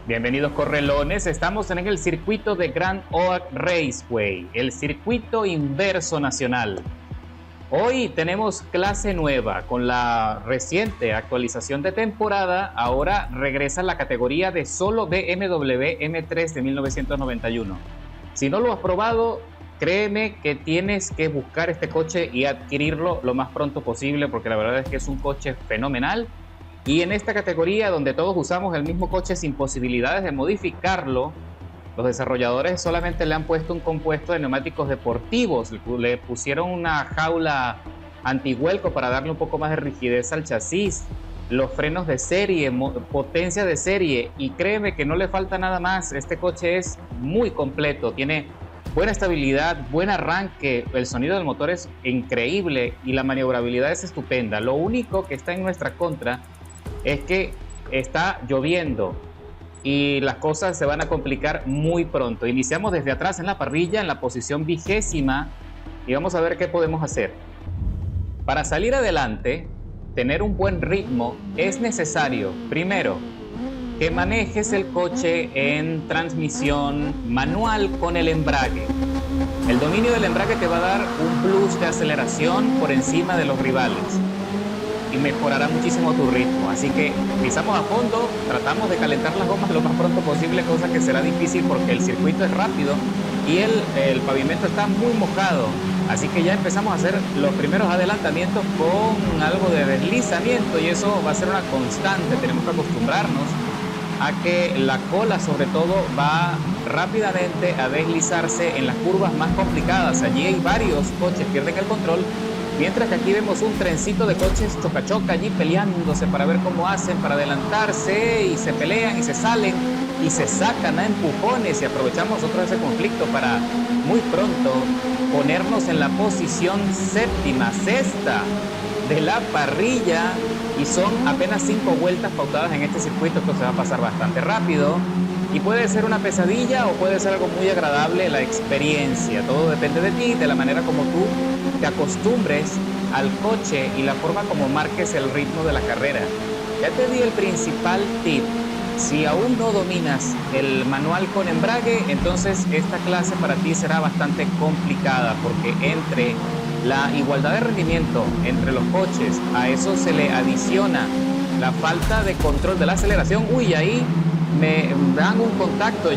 Bienvenidos correlones, estamos en el circuito de Grand Oak Raceway, el circuito inverso nacional. Hoy tenemos clase nueva, con la reciente actualización de temporada, ahora regresa la categoría de solo BMW M3 de 1991. Si no lo has probado, créeme que tienes que buscar este coche y adquirirlo lo más pronto posible, porque la verdad es que es un coche fenomenal. Y en esta categoría donde todos usamos el mismo coche sin posibilidades de modificarlo, los desarrolladores solamente le han puesto un compuesto de neumáticos deportivos, le pusieron una jaula antivuelco para darle un poco más de rigidez al chasis, los frenos de serie, potencia de serie, y créeme que no le falta nada más. Este coche es muy completo, tiene buena estabilidad, buen arranque, el sonido del motor es increíble y la maniobrabilidad es estupenda. Lo único que está en nuestra contra es que está lloviendo y las cosas se van a complicar muy pronto. Iniciamos desde atrás en la parrilla, en la posición 20ª, y vamos a ver qué podemos hacer. Para salir adelante, tener un buen ritmo, es necesario, primero, que manejes el coche en transmisión manual con el embrague. El dominio del embrague te va a dar un plus de aceleración por encima de los rivales y mejorará muchísimo tu ritmo. Así que pisamos a fondo, tratamos de calentar las gomas lo más pronto posible, cosa que será difícil porque el circuito es rápido y el pavimento está muy mojado. Así que ya empezamos a hacer los primeros adelantamientos con algo de deslizamiento, y eso va a ser una constante. Tenemos que acostumbrarnos a que la cola, sobre todo, va rápidamente a deslizarse en las curvas más complicadas. Allí hay varios coches, pierden el control, mientras que aquí vemos un trencito de coches choca-choca allí peleándose para ver cómo hacen para adelantarse, y se pelean y se salen y se sacan a empujones, y aprovechamos nosotros ese conflicto para muy pronto ponernos en la posición sexta de la parrilla, y son apenas 5 vueltas pautadas en este circuito. Esto se va a pasar bastante rápido y puede ser una pesadilla o puede ser algo muy agradable la experiencia. Todo depende de ti, de la manera como tú te acostumbres al coche y la forma como marques el ritmo de la carrera. Ya te di el principal tip. Si aún no dominas el manual con embrague, entonces esta clase para ti será bastante complicada, porque entre la igualdad de rendimiento entre los coches, a eso se le adiciona la falta de control de la aceleración. Uy, ahí me dan un contacto,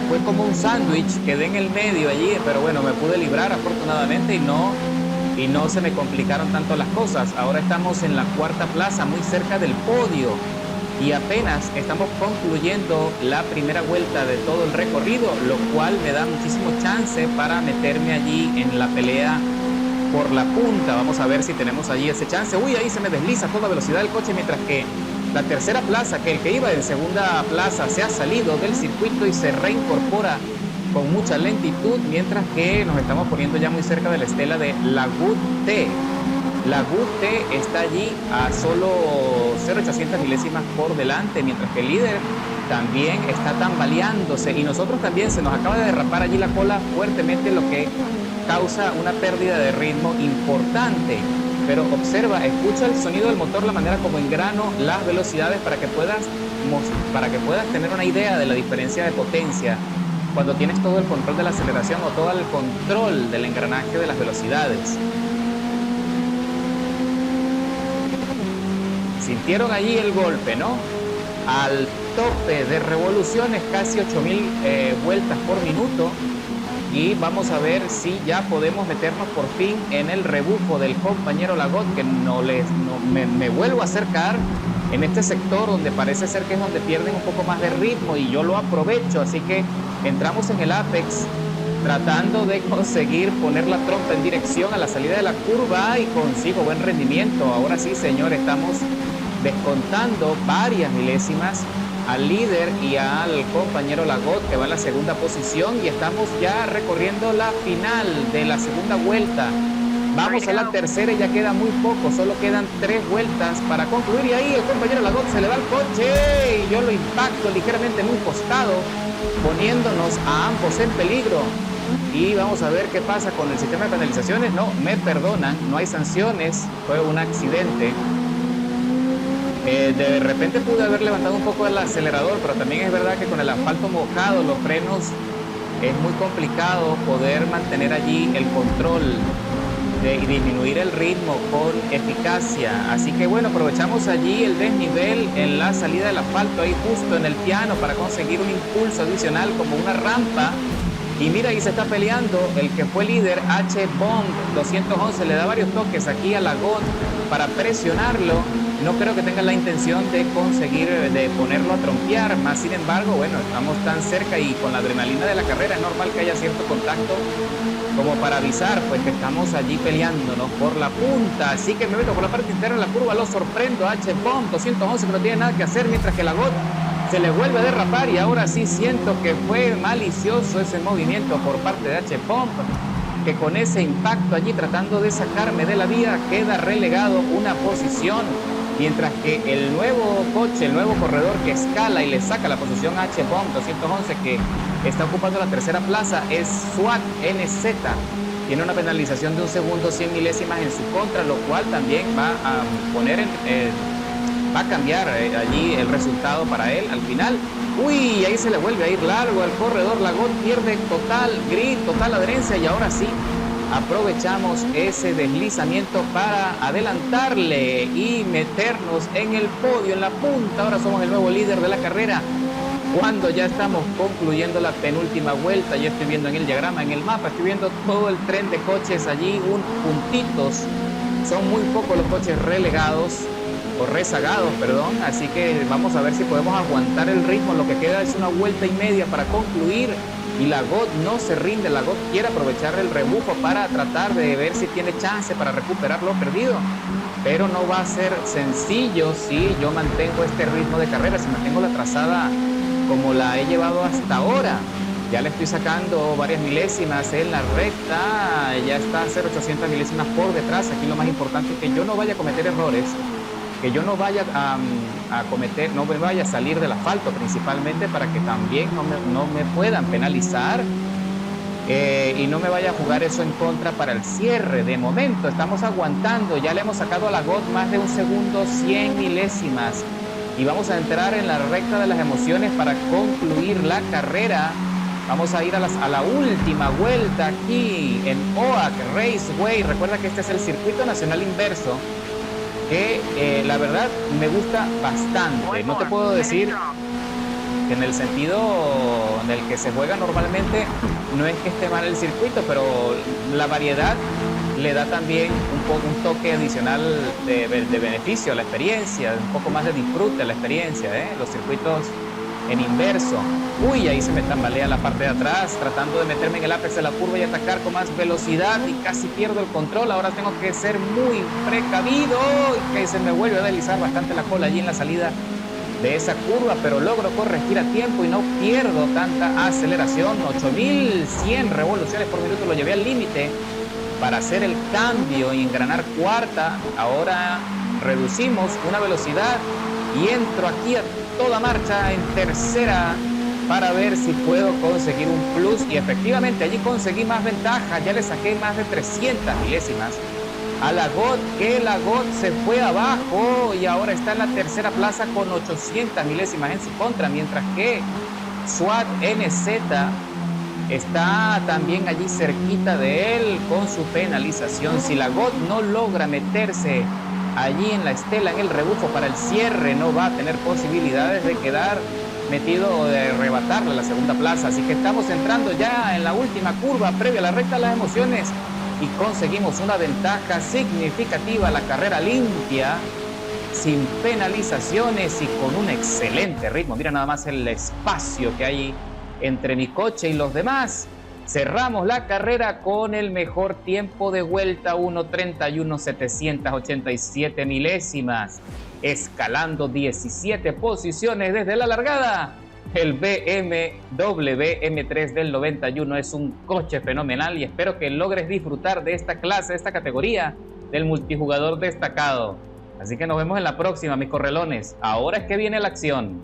fue como un sándwich, quedé en el medio allí, pero bueno, me pude librar afortunadamente y no se me complicaron tanto las cosas. Ahora estamos en la 4ª plaza, muy cerca del podio, y apenas estamos concluyendo la primera vuelta de todo el recorrido, lo cual me da muchísimo chance para meterme allí en la pelea por la punta. Vamos a ver si tenemos allí ese chance. Uy, ahí se me desliza a toda velocidad el coche, mientras que la 3ª plaza, que el que iba en 2ª plaza, se ha salido del circuito y se reincorpora con mucha lentitud, mientras que nos estamos poniendo ya muy cerca de la estela de Lagut T. Lagut T está allí a solo 0,800 milésimas por delante, mientras que el líder también está tambaleándose, y nosotros también se nos acaba de derrapar allí la cola fuertemente, lo que causa una pérdida de ritmo importante. Pero observa, escucha el sonido del motor, la manera como engrano las velocidades para que puedas tener una idea de la diferencia de potencia cuando tienes todo el control de la aceleración o todo el control del engranaje de las velocidades. Sintieron allí el golpe, ¿no? Al tope de revoluciones, casi 8000 vueltas por minuto. Y vamos a ver si ya podemos meternos por fin en el rebufo del compañero Lagot, que me vuelvo a acercar en este sector donde parece ser que es donde pierden un poco más de ritmo, y yo lo aprovecho. Así que entramos en el apex tratando de conseguir poner la trompa en dirección a la salida de la curva, y consigo buen rendimiento. Ahora sí, señor, estamos descontando varias milésimas al líder y al compañero Lagot, que va en la 2ª posición, y estamos ya recorriendo la final de la 2ª vuelta. Vamos a la 3ª y ya queda muy poco, solo quedan 3 vueltas para concluir, y ahí el compañero Lagot se le va al coche y yo lo impacto ligeramente en un costado, poniéndonos a ambos en peligro. Y vamos a ver qué pasa con el sistema de penalizaciones. No, me perdonan, no hay sanciones, fue un accidente. De repente pude haber levantado un poco el acelerador, pero también es verdad que con el asfalto mojado, los frenos, es muy complicado poder mantener allí el control y disminuir el ritmo con eficacia. Así que bueno, aprovechamos allí el desnivel en la salida del asfalto, ahí justo en el piano, para conseguir un impulso adicional como una rampa. Y mira, ahí se está peleando el que fue líder, H-Bomb 211, le da varios toques aquí a Lagot para presionarlo. No creo que tengan la intención de conseguir, de ponerlo a trompear, más sin embargo, bueno, estamos tan cerca y con la adrenalina de la carrera es normal que haya cierto contacto como para avisar, pues que estamos allí peleándonos por la punta. Así que me meto por la parte interna de la curva, lo sorprendo, H-Bomb 211, que no tiene nada que hacer, mientras que Lagot se le vuelve a derrapar y ahora sí siento que fue malicioso ese movimiento por parte de H-Bomb, que con ese impacto allí tratando de sacarme de la vía queda relegado una posición, mientras que el nuevo coche, el nuevo corredor que escala y le saca la posición a H-Bomb 211, que está ocupando la tercera plaza, es SWAT NZ. Tiene una penalización de 1 segundo, 100 milésimas en su contra, lo cual también va a poner va a cambiar allí el resultado para él al final. Uy, ahí se le vuelve a ir largo al corredor. Lagot pierde total grid, total adherencia, y ahora sí aprovechamos ese deslizamiento para adelantarle y meternos en el podio, en la punta. Ahora somos el nuevo líder de la carrera, cuando ya estamos concluyendo la penúltima vuelta. Ya estoy viendo en el diagrama, en el mapa, estoy viendo todo el tren de coches allí, puntitos. Son muy pocos los coches relegados o rezagados, perdón, así que vamos a ver si podemos aguantar el ritmo. Lo que queda es una vuelta y media para concluir y Lagot no se rinde. Lagot quiere aprovechar el rebufo para tratar de ver si tiene chance para recuperar lo perdido, pero no va a ser sencillo si yo mantengo este ritmo de carrera, si mantengo la trazada como la he llevado hasta ahora. Ya le estoy sacando varias milésimas en la recta, ya está a 0,800 milésimas por detrás. Aquí lo más importante es que yo no vaya a cometer errores, que yo no vaya no me vaya a salir del asfalto, principalmente para que también no me puedan penalizar y no me vaya a jugar eso en contra para el cierre. De momento estamos aguantando, ya le hemos sacado a Lagot más de 1 segundo, 100 milésimas, y vamos a entrar en la recta de las emociones para concluir la carrera. Vamos a ir a la última vuelta aquí en Oak Raceway. Recuerda que este es el circuito nacional inverso, que la verdad me gusta bastante. No te puedo decir que en el sentido en el que se juega normalmente no es que esté mal el circuito, pero la variedad le da también un toque adicional de beneficio a la experiencia, un poco más de disfrute a la experiencia, los circuitos en inverso. Uy, ahí se me tambalea la parte de atrás, tratando de meterme en el ápice de la curva y atacar con más velocidad, y casi pierdo el control. Ahora tengo que ser muy precavido, y que se me vuelve a deslizar bastante la cola allí en la salida de esa curva, pero logro corregir a tiempo y no pierdo tanta aceleración. 8100 revoluciones por minuto lo llevé al límite para hacer el cambio y engranar cuarta. Ahora reducimos una velocidad y entro aquí a toda marcha en tercera para ver si puedo conseguir un plus, y efectivamente allí conseguí más ventaja. Ya le saqué más de 300 milésimas a Lagot, que Lagot se fue abajo y ahora está en la tercera plaza con 800 milésimas en su contra, mientras que SWAT NZ está también allí cerquita de él con su penalización. Si Lagot no logra meterse allí en la estela, en el rebufo para el cierre, no va a tener posibilidades de quedar metido o de arrebatarle la segunda plaza. Así que estamos entrando ya en la última curva previa a la recta de las emociones y conseguimos una ventaja significativa. La carrera limpia, sin penalizaciones y con un excelente ritmo. Mira nada más el espacio que hay entre mi coche y los demás. Cerramos la carrera con el mejor tiempo de vuelta, 1:31.787 milésimas, escalando 17 posiciones desde la largada. El BMW M3 del 91 es un coche fenomenal y espero que logres disfrutar de esta clase, de esta categoría del multijugador destacado. Así que nos vemos en la próxima, mis correlones. Ahora es que viene la acción.